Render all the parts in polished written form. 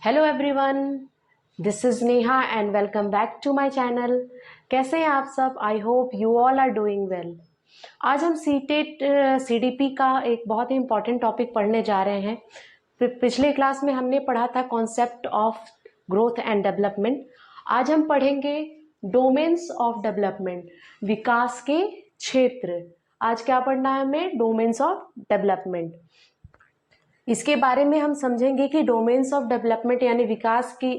Hello everyone, this is Neha and welcome back to my channel. कैसे हैं आप सब? I hope you all are doing well. आज हम सीटेट सीडीपी का एक बहुत ही इम्पॉर्टेंट टॉपिक पढ़ने जा रहे हैं। पिछले क्लास में हमने पढ़ा था concept of growth and development. आज हम पढ़ेंगे डोमेन्स ऑफ डेवलपमेंट, विकास के क्षेत्र। आज क्या पढ़ना है हमें? Domains of development. इसके बारे में हम समझेंगे कि डोमेन्स ऑफ डेवलपमेंट यानी विकास की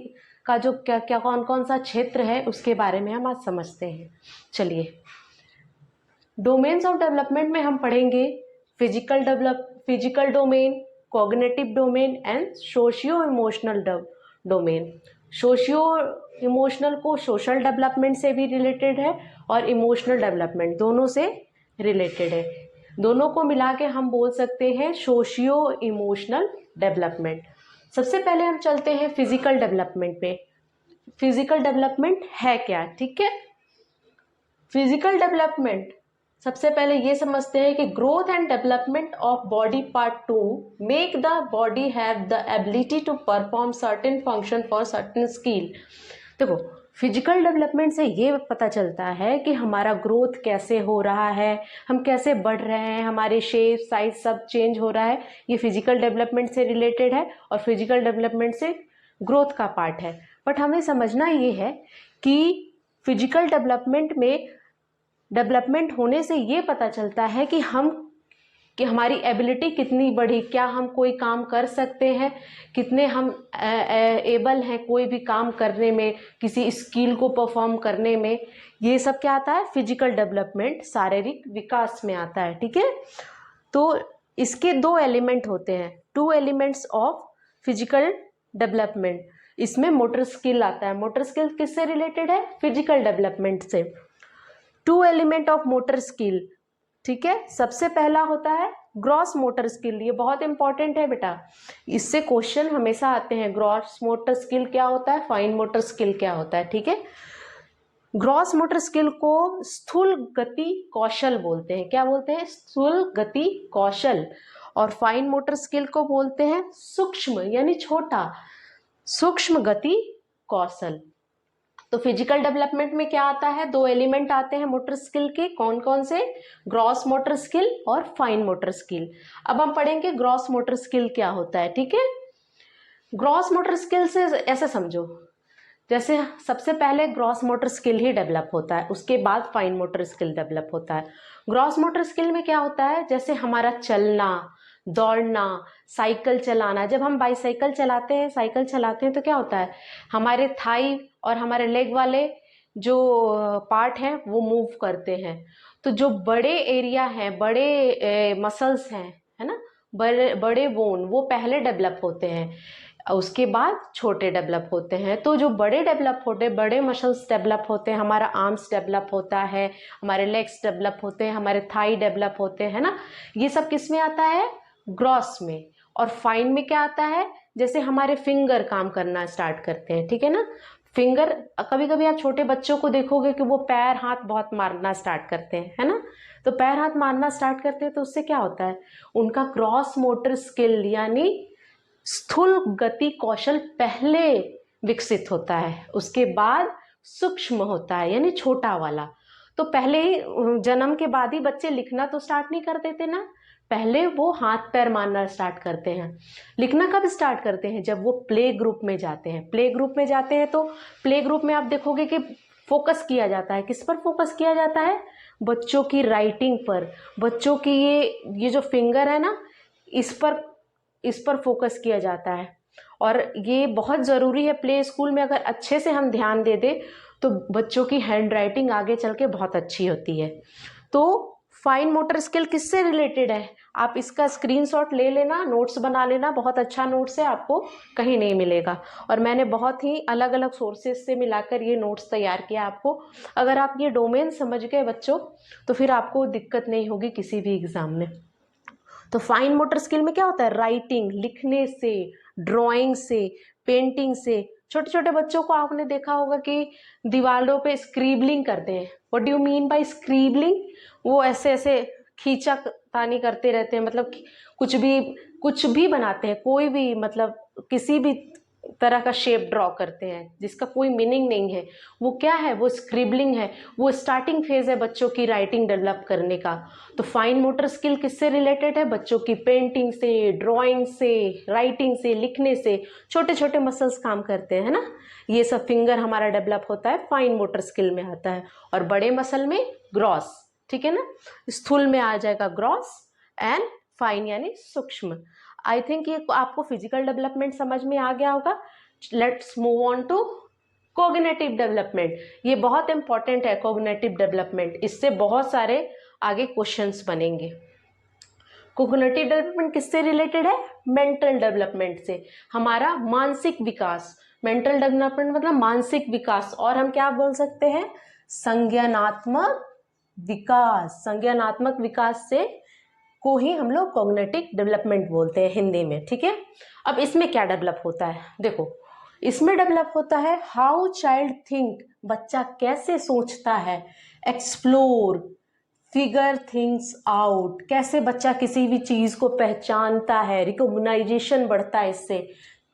का जो क्या क्या कौन कौन सा क्षेत्र है उसके बारे में हम आज समझते हैं। चलिए, डोमेन्स ऑफ डेवलपमेंट में हम पढ़ेंगे physical domain, cognitive domain and socio emotional domain. Socio emotional को सोशल डेवलपमेंट से भी रिलेटेड है और इमोशनल डेवलपमेंट दोनों से रिलेटेड है। दोनों को मिला के हम बोल सकते हैं सोशियो इमोशनल डेवलपमेंट। सबसे पहले हम चलते हैं फिजिकल डेवलपमेंट पे। फिजिकल डेवलपमेंट है क्या? ठीक है, फिजिकल डेवलपमेंट सबसे पहले ये समझते हैं कि growth and development of body part to make the body have the ability to perform certain function for certain skill. देखो, फिजिकल डेवलपमेंट से ये पता चलता है कि हमारा ग्रोथ कैसे हो रहा है, हम कैसे बढ़ रहे हैं, हमारे शेप साइज सब चेंज हो रहा है। ये फिजिकल डेवलपमेंट से रिलेटेड है और फिजिकल डेवलपमेंट से ग्रोथ का पार्ट है। बट हमें समझना ये है कि फिजिकल डेवलपमेंट होने से ये पता चलता है कि हमारी एबिलिटी कितनी बढ़ी, क्या हम कोई काम कर सकते हैं, कितने हम एबल हैं कोई भी काम करने में, किसी स्किल को परफॉर्म करने में। ये सब क्या आता है? फिजिकल डेवलपमेंट, शारीरिक विकास में आता है। ठीक है, तो इसके दो एलिमेंट होते हैं, two elements of physical development. इसमें मोटर स्किल आता है। मोटर स्किल किससे रिलेटेड है? फिजिकल डेवलपमेंट से। Two element of motor skill, ठीक है। सबसे पहला होता है ग्रॉस मोटर स्किल। ये बहुत इंपॉर्टेंट है बेटा, इससे क्वेश्चन हमेशा आते हैं। ग्रॉस मोटर स्किल क्या होता है, फाइन मोटर स्किल क्या होता है? ठीक है, ग्रॉस मोटर स्किल को स्थूल गति कौशल बोलते हैं। क्या बोलते हैं? स्थूल गति कौशल। और फाइन मोटर स्किल को बोलते हैं सूक्ष्म यानी छोटा, सूक्ष्म गति कौशल। तो फिजिकल डेवलपमेंट में क्या आता है? दो एलिमेंट आते हैं मोटर स्किल के। कौन कौन से? ग्रॉस मोटर स्किल और फाइन मोटर स्किल। अब हम पढ़ेंगे ग्रॉस मोटर स्किल क्या होता है। ठीक है, ग्रॉस मोटर स्किल से ऐसे समझो, जैसे सबसे पहले ग्रॉस मोटर स्किल ही डेवलप होता है, उसके बाद फाइन मोटर स्किल डेवलप होता है। ग्रॉस मोटर स्किल में क्या होता है? जैसे हमारा चलना, दौड़ना, साइकिल चलाना। जब हम बाईसाइकिल चलाते हैं, साइकिल चलाते हैं, तो क्या होता है? हमारे थाई और हमारे लेग वाले जो पार्ट हैं वो मूव करते हैं। तो जो बड़े एरिया हैं, बड़े मसल्स हैं, है ना, बड़े बड़े बोन, वो पहले डेवलप होते हैं, उसके बाद छोटे डेवलप होते हैं। तो जो बड़े डेवलप होते हैं, बड़े मसल्स डेवलप होते हैं, हमारा आर्म्स डेवलप होता है, हमारे लेग्स डेवलप होते हैं, हमारे थाई डेवलप होते हैं ना। ये सब किस में आता है? ग्रॉस में। और फाइन में क्या आता है? जैसे हमारे फिंगर काम करना स्टार्ट करते हैं, ठीक है ना। फिंगर, कभी कभी आप छोटे बच्चों को देखोगे कि वो पैर हाथ बहुत मारना स्टार्ट करते हैं, है ना। तो पैर हाथ मारना स्टार्ट करते हैं तो उससे क्या होता है? उनका क्रॉस मोटर स्किल यानी स्थूल गति कौशल पहले विकसित होता है, उसके बाद सूक्ष्म होता है यानी छोटा वाला। तो पहले ही जन्म के बाद ही बच्चे लिखना तो स्टार्ट नहीं कर देते ना, पहले वो हाथ पैर मारना स्टार्ट करते हैं। लिखना कब स्टार्ट करते हैं? जब वो प्ले ग्रुप में जाते हैं। प्ले ग्रुप में जाते हैं तो प्ले ग्रुप में आप देखोगे कि फोकस किया जाता है। किस पर फोकस किया जाता है? बच्चों की राइटिंग पर, बच्चों की ये जो फिंगर है ना, इस पर फोकस किया जाता है। और ये बहुत ज़रूरी है। प्ले स्कूल में अगर अच्छे से हम ध्यान दे दें तो बच्चों की हैंड राइटिंग आगे चल के बहुत अच्छी होती है। तो फाइन मोटर स्किल किससे रिलेटेड है? आप इसका स्क्रीनशॉट ले लेना, नोट्स बना लेना, बहुत अच्छा नोट्स है, आपको कहीं नहीं मिलेगा। और मैंने बहुत ही अलग अलग सोर्सेज से मिलाकर ये नोट्स तैयार किया आपको। अगर आप ये डोमेन समझ गए बच्चों तो फिर आपको दिक्कत नहीं होगी किसी भी एग्जाम में। तो फाइन मोटर स्किल में क्या होता है? राइटिंग, लिखने से, ड्राइंग से, पेंटिंग से। छोटे छोटे बच्चों को आपने देखा होगा कि दीवारों पे स्क्रीबलिंग करते हैं। What do you mean by scribbling? वो ऐसे ऐसे खींचा तानी करते रहते हैं, मतलब कुछ भी बनाते हैं, कोई भी, मतलब किसी भी तरह का शेप ड्रॉ करते हैं जिसका कोई मीनिंग नहीं है, वो क्या है, वो स्क्रिबलिंग है, वो स्टार्टिंग फेज है बच्चों की राइटिंग डेवलप करने का। तो फाइन मोटर स्किल किससे रिलेटेड है, बच्चों की पेंटिंग से, ड्राइंग से, राइटिंग से, लिखने से, छोटे छोटे मसल्स काम करते हैं, है ना। ये सब फिंगर हमारा डेवलप होता है, फाइन मोटर स्किल में आता है। और बड़े मसल में ग्रॉस, ठीक है ना, स्थूल में आ जाएगा ग्रॉस एंड फाइन यानी सूक्ष्म। आई थिंक ये आपको फिजिकल डेवलपमेंट समझ में आ गया होगा। Let's move on to cognitive development. ये बहुत इंपॉर्टेंट है कोग्निटिव डेवलपमेंट, इससे बहुत सारे आगे क्वेश्चंस बनेंगे। कोग्निटिव डेवलपमेंट किससे रिलेटेड है, मेंटल डेवलपमेंट से, हमारा मानसिक विकास। मेंटल डेवलपमेंट मतलब मानसिक विकास, और हम क्या बोल सकते हैं, संज्ञानात्मक विकास। संज्ञानात्मक विकास से को ही हम लोग कॉग्निटिव डेवलपमेंट बोलते हैं हिंदी में, ठीक है। अब इसमें क्या डेवलप होता है, देखो इसमें डेवलप होता है हाउ चाइल्ड थिंक, बच्चा कैसे सोचता है, एक्सप्लोर, फिगर थिंग्स आउट, कैसे बच्चा किसी भी चीज को पहचानता है, रिकॉग्नाइजेशन बढ़ता है इससे,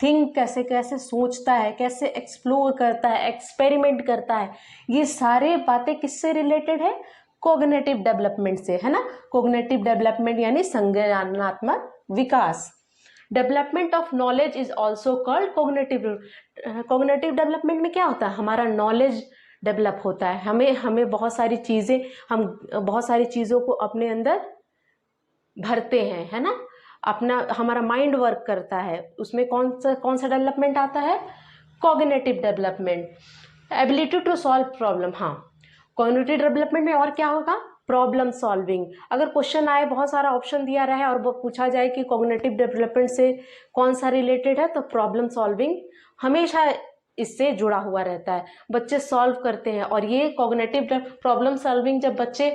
थिंक कैसे कैसे सोचता है, कैसे एक्सप्लोर करता है, एक्सपेरिमेंट करता है, ये सारे बातें किससे रिलेटेड है, कोग्निटिव डेवलपमेंट से, है ना। कोग्निटिव डेवलपमेंट यानी संज्ञानात्मक विकास। Development of knowledge is also called cognitive. Cognitive development में क्या होता है, हमारा नॉलेज डेवलप होता है, हमें बहुत सारी चीजें, हम बहुत सारी चीजों को अपने अंदर भरते हैं, है ना, अपना हमारा माइंड वर्क करता है, उसमें कौन सा डेवलपमेंट आता है, cognitive development. Ability to solve problem, हाँ कॉग्निटिव डेवलपमेंट में और क्या होगा, प्रॉब्लम सॉल्विंग। अगर क्वेश्चन आए, बहुत सारा ऑप्शन दिया रहा है और वो पूछा जाए कि कॉग्निटिव डेवलपमेंट से कौन सा रिलेटेड है, तो प्रॉब्लम सॉल्विंग हमेशा इससे जुड़ा हुआ रहता है, बच्चे सॉल्व करते हैं। और ये कॉग्निटिव प्रॉब्लम सॉल्विंग जब बच्चे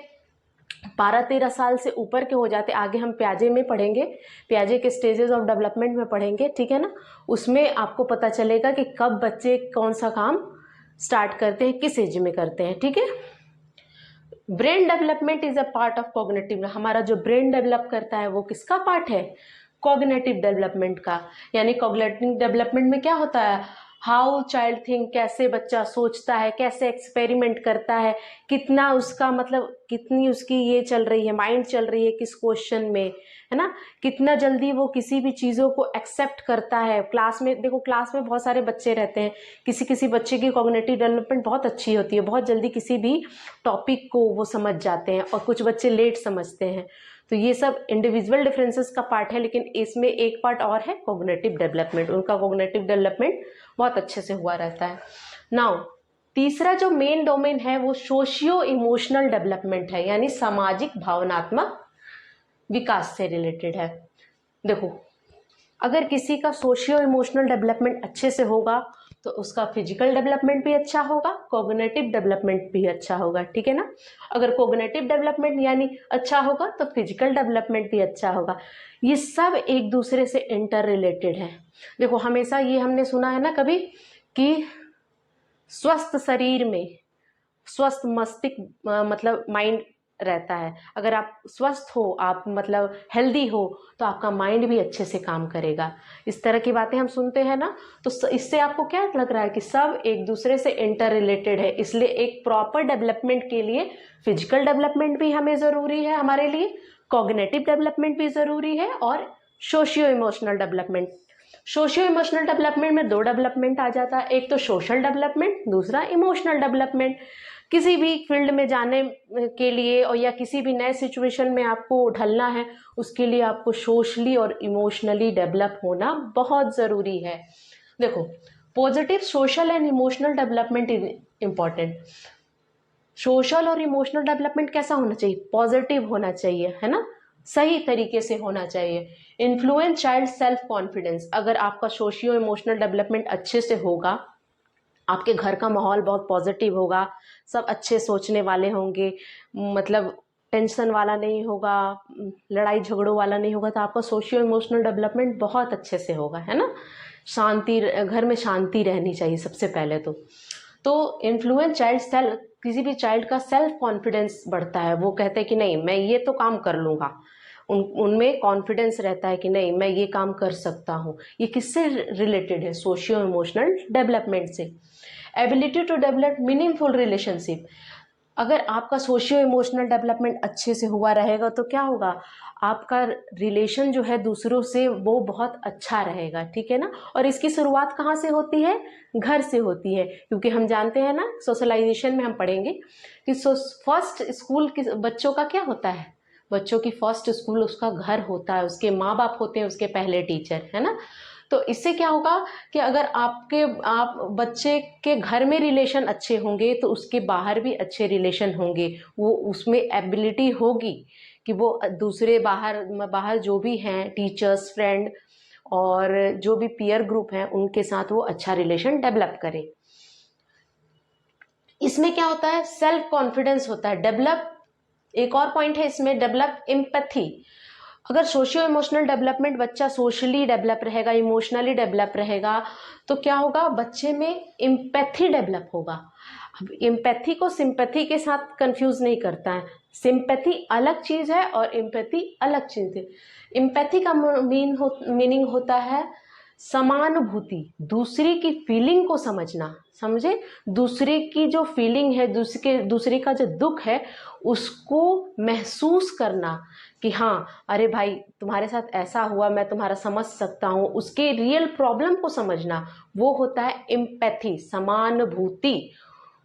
12-13 साल से ऊपर के हो जाते, आगे हम प्याजे में पढ़ेंगे, प्याजे के स्टेजेस ऑफ डेवलपमेंट में पढ़ेंगे, ठीक है ना, उसमें आपको पता चलेगा कि कब बच्चे कौन सा काम स्टार्ट करते हैं, किस एज में करते हैं, ठीक है। Brain development is a part of cognitive, हमारा जो ब्रेन डेवलप करता है वो किसका पार्ट है, कॉग्निटिव डेवलपमेंट का। यानी कॉग्निटिव डेवलपमेंट में क्या होता है, हाउ चाइल्ड थिंक, कैसे बच्चा सोचता है, कैसे एक्सपेरिमेंट करता है, कितना उसका मतलब कितनी उसकी ये चल रही है, माइंड चल रही है किस क्वेश्चन में, है ना, कितना जल्दी वो किसी भी चीज़ों को एक्सेप्ट करता है। क्लास में देखो, क्लास में बहुत सारे बच्चे रहते हैं, किसी किसी बच्चे की कॉग्निटिव डेवलपमेंट बहुत अच्छी होती है, बहुत जल्दी किसी भी टॉपिक को वो समझ जाते हैं, और कुछ बच्चे लेट समझते हैं। तो ये सब इंडिविजुअल डिफरेंसेस का पार्ट है, लेकिन इसमें एक पार्ट और है कॉग्निटिव डेवलपमेंट, उनका कॉग्निटिव डेवलपमेंट बहुत अच्छे से हुआ रहता है। नाउ तीसरा जो मेन डोमेन है वो सोशियो इमोशनल डेवलपमेंट है, यानी सामाजिक भावनात्मक विकास से रिलेटेड है। देखो, अगर किसी का सोशियो इमोशनल डेवलपमेंट अच्छे से होगा तो उसका फिजिकल डेवलपमेंट भी अच्छा होगा, कॉग्निटिव डेवलपमेंट भी अच्छा होगा, ठीक है ना। अगर कॉग्निटिव डेवलपमेंट यानी अच्छा होगा तो फिजिकल डेवलपमेंट भी अच्छा होगा। ये सब एक दूसरे से इंटर रिलेटेड है। देखो, हमेशा ये हमने सुना है ना कभी कि स्वस्थ शरीर में स्वस्थ मस्तिष्क मतलब माइंड रहता है। अगर आप स्वस्थ हो, आप मतलब हेल्दी हो, तो आपका माइंड भी अच्छे से काम करेगा। इस तरह की बातें हम सुनते हैं ना, तो इससे आपको क्या लग रहा है कि सब एक दूसरे से इंटर रिलेटेड है। इसलिए एक प्रॉपर डेवलपमेंट के लिए फिजिकल डेवलपमेंट भी हमें ज़रूरी है, हमारे लिए कॉग्निटिव डेवलपमेंट भी ज़रूरी है, और socio emotional development. Socio emotional development में दो डेवलपमेंट आ जाता है, एक तो सोशल डेवलपमेंट, दूसरा इमोशनल डेवलपमेंट। किसी भी फील्ड में जाने के लिए और या किसी भी नए सिचुएशन में आपको ढलना है, उसके लिए आपको सोशली और इमोशनली डेवलप होना बहुत ज़रूरी है। देखो, positive social and emotional development is important. Social और इमोशनल डेवलपमेंट कैसा होना चाहिए, पॉजिटिव होना चाहिए, है ना, सही तरीके से होना चाहिए। इन्फ्लुएंस चाइल्ड सेल्फ कॉन्फिडेंस, अगर आपका सोशियो इमोशनल डेवलपमेंट अच्छे से होगा, आपके घर का माहौल बहुत पॉजिटिव होगा, सब अच्छे सोचने वाले होंगे, मतलब टेंशन वाला नहीं होगा, लड़ाई झगड़ों वाला नहीं होगा, तो आपका सोशियो इमोशनल डेवलपमेंट बहुत अच्छे से होगा, है ना। शांति, घर में शांति रहनी चाहिए सबसे पहले तो इन्फ्लुएंस चाइल्ड सेल्फ, किसी भी चाइल्ड का सेल्फ कॉन्फिडेंस बढ़ता है, वो कहते हैं कि नहीं, मैं ये तो काम कर लूँगा, उनमें कॉन्फिडेंस रहता है कि नहीं मैं ये काम कर सकता हूँ। ये किससे रिलेटेड है? सोशियो इमोशनल डेवलपमेंट से। Ability to develop meaningful relationship, अगर आपका सोशियो इमोशनल डेवलपमेंट अच्छे से हुआ रहेगा तो क्या होगा, आपका रिलेशन जो है दूसरों से वो बहुत अच्छा रहेगा, ठीक है ना। और इसकी शुरुआत कहाँ से होती है? घर से होती है, क्योंकि हम जानते हैं ना, सोशलाइजेशन में हम पढ़ेंगे कि फर्स्ट स्कूल बच्चों का क्या होता है? बच्चों की फर्स्ट स्कूल उसका घर होता है, उसके माँ बाप होते हैं उसके पहले टीचर, है ना। तो इससे क्या होगा कि अगर आप बच्चे के घर में रिलेशन अच्छे होंगे तो उसके बाहर भी अच्छे रिलेशन होंगे, वो उसमें एबिलिटी होगी कि वो दूसरे बाहर जो भी हैं टीचर्स, फ्रेंड और जो भी पीयर ग्रुप हैं उनके साथ वो अच्छा रिलेशन डेवलप करे। इसमें क्या होता है? सेल्फ कॉन्फिडेंस होता है डेवलप। एक और पॉइंट है इसमें, डेवलप एम्पैथी। अगर सोशियो इमोशनल डेवलपमेंट, बच्चा सोशली डेवलप रहेगा, इमोशनली डेवलप रहेगा, तो क्या होगा, बच्चे में एम्पैथी डेवलप होगा। अब एम्पैथी को सिंपैथी के साथ कंफ्यूज नहीं करता है, सिंपैथी अलग चीज है और एम्पैथी अलग चीज है। एम्पैथी का मीनिंग होता है समानुभूति, दूसरे की फीलिंग को समझना, समझे, दूसरे की जो फीलिंग है, दूसरे का जो दुख है उसको महसूस करना कि हाँ अरे भाई तुम्हारे साथ ऐसा हुआ, मैं तुम्हारा समझ सकता हूँ, उसके रियल प्रॉब्लम को समझना, वो होता है एम्पैथी, समानुभूति।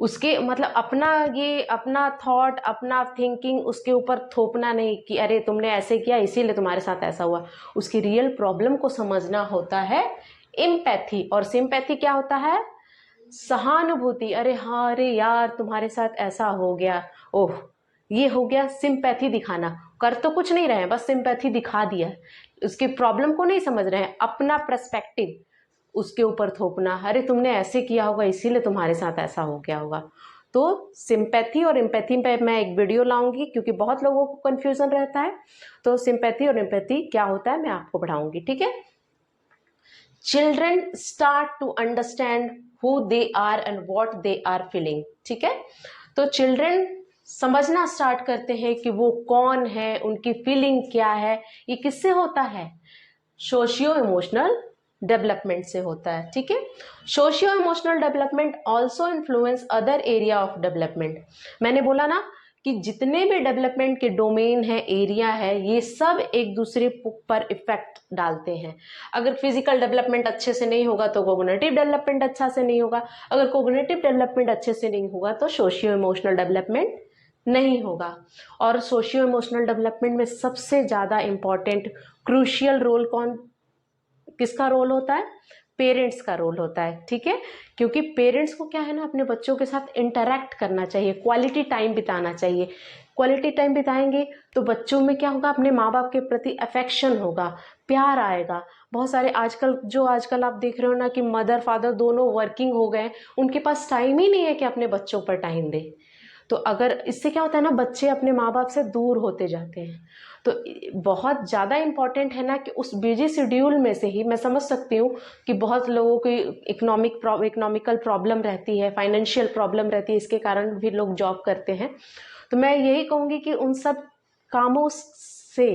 उसके मतलब अपना थॉट, अपना थिंकिंग उसके ऊपर थोपना नहीं कि अरे तुमने ऐसे किया इसीलिए तुम्हारे साथ ऐसा हुआ, उसकी रियल प्रॉब्लम को समझना होता है एम्पैथी। और सिंपैथी क्या होता है? सहानुभूति, अरे हाँ अरे यार तुम्हारे साथ ऐसा हो गया, ओह ये हो गया। सिंपैथी दिखाना, कर तो कुछ नहीं रहे हैं, बस सिंपैथी दिखा दिया, उसकी प्रॉब्लम को नहीं समझ रहे हैं, अपना पर्सपेक्टिव उसके ऊपर थोपना, अरे तुमने ऐसे किया होगा इसीलिए तुम्हारे साथ ऐसा हो गया होगा। तो सिंपैथी और एम्पैथी पे मैं एक वीडियो लाऊंगी क्योंकि बहुत लोगों को कंफ्यूजन रहता है। तो सिंपैथी और एम्पैथी क्या होता है मैं आपको पढ़ाऊंगी, ठीक है। Children start to understand who they are and what they are feeling, ठीक है। तो चिल्ड्रन समझना स्टार्ट करते हैं कि वो कौन है, उनकी फीलिंग क्या है। ये किससे होता है? सोशियो इमोशनल डेवलपमेंट से होता है, ठीक है। Socio emotional development also influence other area of development. मैंने बोला ना कि जितने भी डेवलपमेंट के डोमेन है, एरिया है, ये सब एक दूसरे पर इफेक्ट डालते हैं। अगर फिजिकल डेवलपमेंट अच्छे से नहीं होगा तो कोग्निटिव डेवलपमेंट अच्छा से नहीं होगा, अगर कोग्निटिव डेवलपमेंट अच्छे से नहीं होगा तो सोशियो इमोशनल डेवलपमेंट नहीं होगा। और सोशियो इमोशनल डेवलपमेंट में सबसे ज़्यादा इम्पॉर्टेंट क्रूशियल रोल किसका रोल होता है? पेरेंट्स का रोल होता है, ठीक है। क्योंकि पेरेंट्स को क्या है ना, अपने बच्चों के साथ इंटरैक्ट करना चाहिए, क्वालिटी टाइम बिताना चाहिए। क्वालिटी टाइम बिताएंगे तो बच्चों में क्या होगा, अपने माँ बाप के प्रति अफेक्शन होगा, प्यार आएगा। बहुत सारे आजकल आप देख रहे हो ना कि मदर फादर दोनों वर्किंग हो गए, उनके पास टाइम ही नहीं है कि अपने बच्चों पर टाइम दे। तो अगर इससे क्या होता है ना, बच्चे अपने माँ बाप से दूर होते जाते हैं। तो बहुत ज़्यादा इम्पॉर्टेंट है ना कि उस बिजी शेड्यूल में से ही, मैं समझ सकती हूँ कि बहुत लोगों की इकोनॉमिकल प्रॉब्लम रहती है, फाइनेंशियल प्रॉब्लम रहती है, इसके कारण भी लोग जॉब करते हैं। तो मैं यही कहूँगी कि उन सब कामों से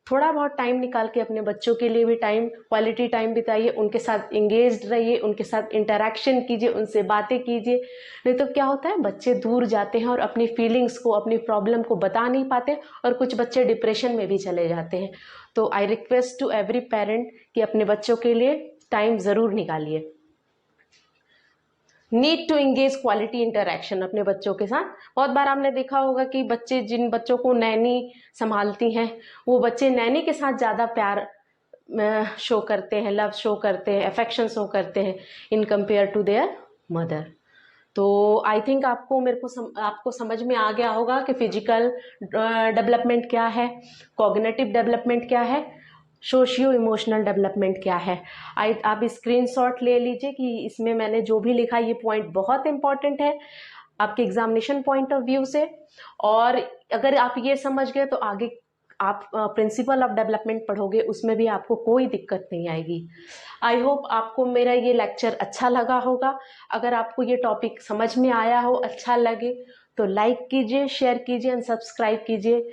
थोड़ा बहुत टाइम निकाल के अपने बच्चों के लिए भी टाइम, क्वालिटी टाइम बिताइए, उनके साथ इंगेज्ड रहिए, उनके साथ इंटरैक्शन कीजिए, उनसे बातें कीजिए। नहीं तो क्या होता है, बच्चे दूर जाते हैं और अपनी फीलिंग्स को, अपनी प्रॉब्लम को बता नहीं पाते और कुछ बच्चे डिप्रेशन में भी चले जाते हैं। तो I request to every parent कि अपने बच्चों के लिए टाइम ज़रूर निकालिए। Need to engage quality interaction अपने बच्चों के साथ। बहुत बार आपने देखा होगा कि जिन बच्चों को नैनी संभालती हैं, वो बच्चे नैनी के साथ ज़्यादा प्यार शो करते हैं, लव शो करते हैं, अफेक्शन शो करते हैं in compare to their mother. तो आई थिंक आपको समझ में आ गया होगा कि फिजिकल डेवलपमेंट क्या है, कॉग्निटिव डेवलपमेंट क्या है, सोशियो इमोशनल डेवलपमेंट क्या है। आप स्क्रीनशॉट ले लीजिए कि इसमें मैंने जो भी लिखा ये पॉइंट बहुत इंपॉर्टेंट है आपके एग्जामिनेशन पॉइंट ऑफ व्यू से। और अगर आप ये समझ गए तो आगे आप प्रिंसिपल ऑफ डेवलपमेंट पढ़ोगे, उसमें भी आपको कोई दिक्कत नहीं आएगी। आई होप आपको मेरा ये लेक्चर अच्छा लगा होगा। अगर आपको ये टॉपिक समझ में आया हो, अच्छा लगे, तो लाइक कीजिए, शेयर कीजिए एंड सब्सक्राइब कीजिए।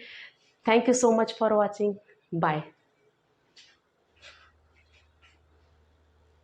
Thank you so much for watching, bye.